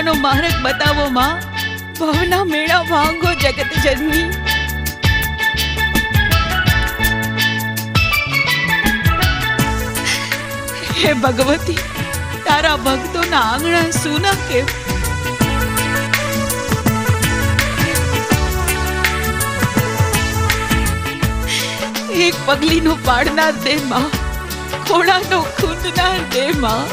ઉગરવાનો માર્ગ બતાવો માં, ભવના મેળા ભાંગો જગત જનની। હે ભગવતી, તારા ભક્તોના આંગણા સુના કેમ? એક પગલીનો પાડનાર દે માં, ખોડાનો ખૂંદનાર દે માં।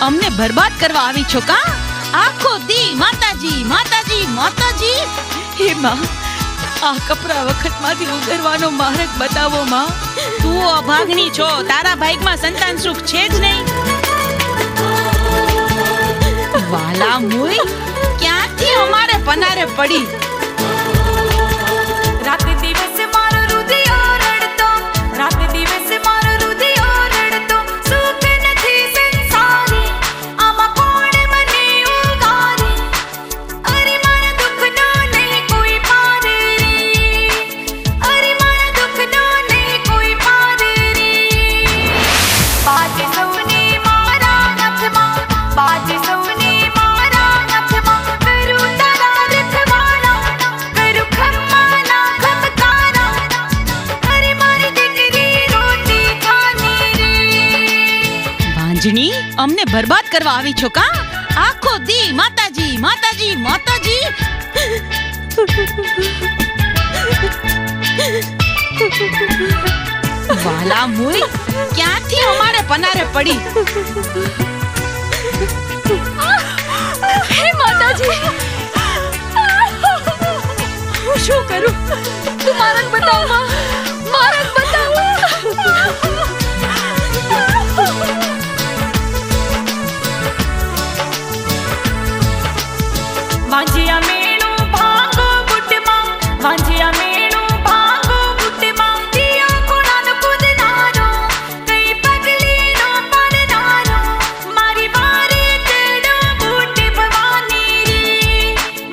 અમને બરબાદ કરવા આવી છો કા? આખો દી માતાજી માતાજી માતાજી। હે માં, આ કપરા વખતમાંથી ઉગરવાનો માર્ગ બતાવો માં। તું અભાગની છો, તારા ભાઈમાં સંતાન સુખ છે જ નહીં। વાલા મુઈ, ક્યાંથી અમારે પનારે પડી? રાત દિવસ મારો રુધિર રડતો, રાત દિવસ મારો રુધિર રડતો, સુખ નથી સંસારી, આમાં કોણ મને ઉગારી? અરે મારા દુઃખનો નહીં કોઈ પાર રે, અરે મારા દુઃખનો નહીં કોઈ પાર રે। બાજ સૌને મારા હાથમાં, બાજ સૌને મારા હાથમાં, કરું તારા રખવાળા, કરું ખમ્માના ખમકારા, અરે મારી દીકરી રોટી ખાની રે। ભાંજણી, અમને બરબાદ કરવા આવી છો કા? આખો દી માતાજી માતાજી માતાજી। વાલા મુઈ, ક્યાંથી અમારે પનારે પડી? હે માતાજી, હું શું કરું? તું માર્ગ બતાવ માં, માર્ગ બતાવ। વાંજિયા મેળું ભાંગો બુટમાં, વાંજિયા મેળું ભાંગો બુટમાં, દિયા ખોડાનો કૂદનારો, કઈ પગલીનો પાડનારો, મારી વારે ચડો બુટ ભવાની રે,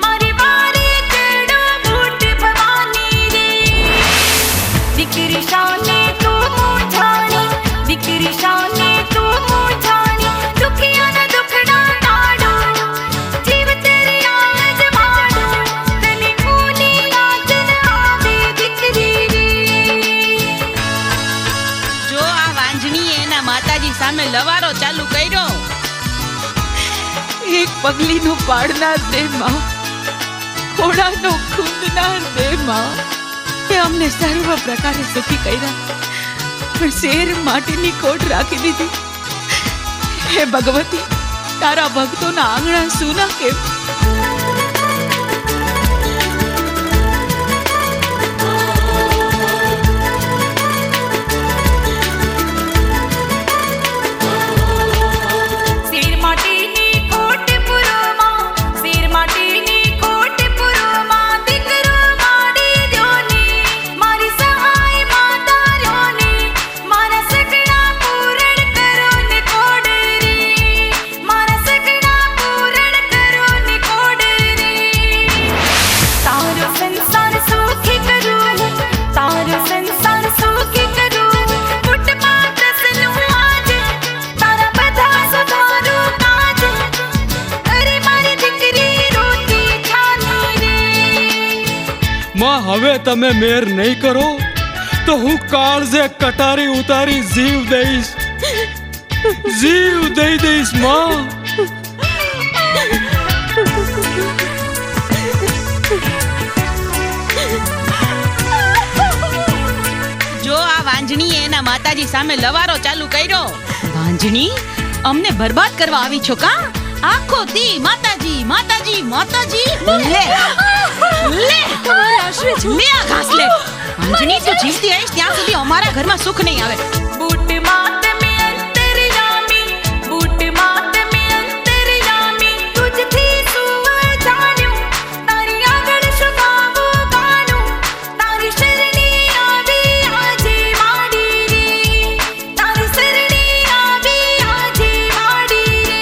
મારી વારે ચડો બુટ ભવાની રે। દીકરી શાને તું મૂંઝાણી, દીકરી શાને તું મૂંઝાણી, દુખિયાના દુખડા ટાળો, જીવ તેરી આજ માડો, તને ઊની યાચન આવે દીકરી રે। જો આ વાંજણીએ એના માતાજી સામે લવારો ચાલુ કર્યો। એક પગલીનો પાડનાર દે માં, ખોડાનો ખૂંદનાર દે માં। તે અમને સર્વ પ્રકારે સુખી કર્યા, પણ શેર માટીની ખોટ રાખી દીધી। હે ભગવતી, તારા ભક્તોના આંગણા સુના કેમ? શેર માટીની ખોટ પુરોમાં, શેર માટીની ખોટ પુરોમાં, દીકરો માડી દ્યોની, મારી સહાય માતા રહ્યોની, મારા સગડા પૂરણ કરો ને કોડ રે, મારા સગડા પૂરણ કરો ને કોડ રે। તારો સંસાર સુખી કરું, તારો સંસાર સુખી કરું, કુટમાં પ્રસન્ન હું આજ, તારા બધા સુધારું કાજ, અરે મારી દીકરી રોટી ખાની રે। માં, હવે તમે મેર નહીં કરો તો હું કાળજે કટારી ઉતારી જીવ દઈશ, જીવ દઈ દઈશ માં। વાંજણીએ એના માતાજી સામે લવારો ચાલુ કર્યો. વાંજણી, અમને બરબાદ કરવા આવી છો કા? આખો દી માતાજી માતાજી માતાજી. લે લે તમારા આશરે છું. લે આ ઘાસ લે. વાંજણી, તું જીવતી રહીશ ત્યાં સુધી અમારા ઘરમાં સુખ નહીં આવે. बूट मात में अंतर्यामी, बूट मात में अंतर्यामी, तुझથી સુર જાણ્યું, તારી આગળ શુગાવું ગાનું, તારી શરણી આવી આજે માડી રે, તારી શરણી આવી આજે માડી રે.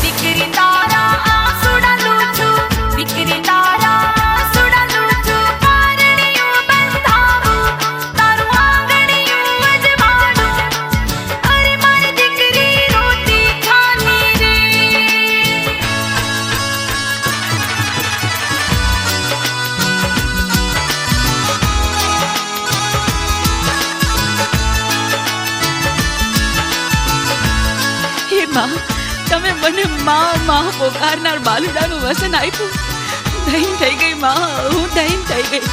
દીકરી તારા આંસુડા લૂછું, દીકરી તારા આંસુડા લૂછું, કારણીઓ બંધાવું, તારું આંગણીયું અજમાડું, અરે મારી દીકરી રોતી ખાની રે. હે માં, તમે મને માં પોકારનાર બાલુડાનું વસન આપ્યું. ધન્ય થઈ ગઈ માં, હું ધન્ય થઈ ગઈ.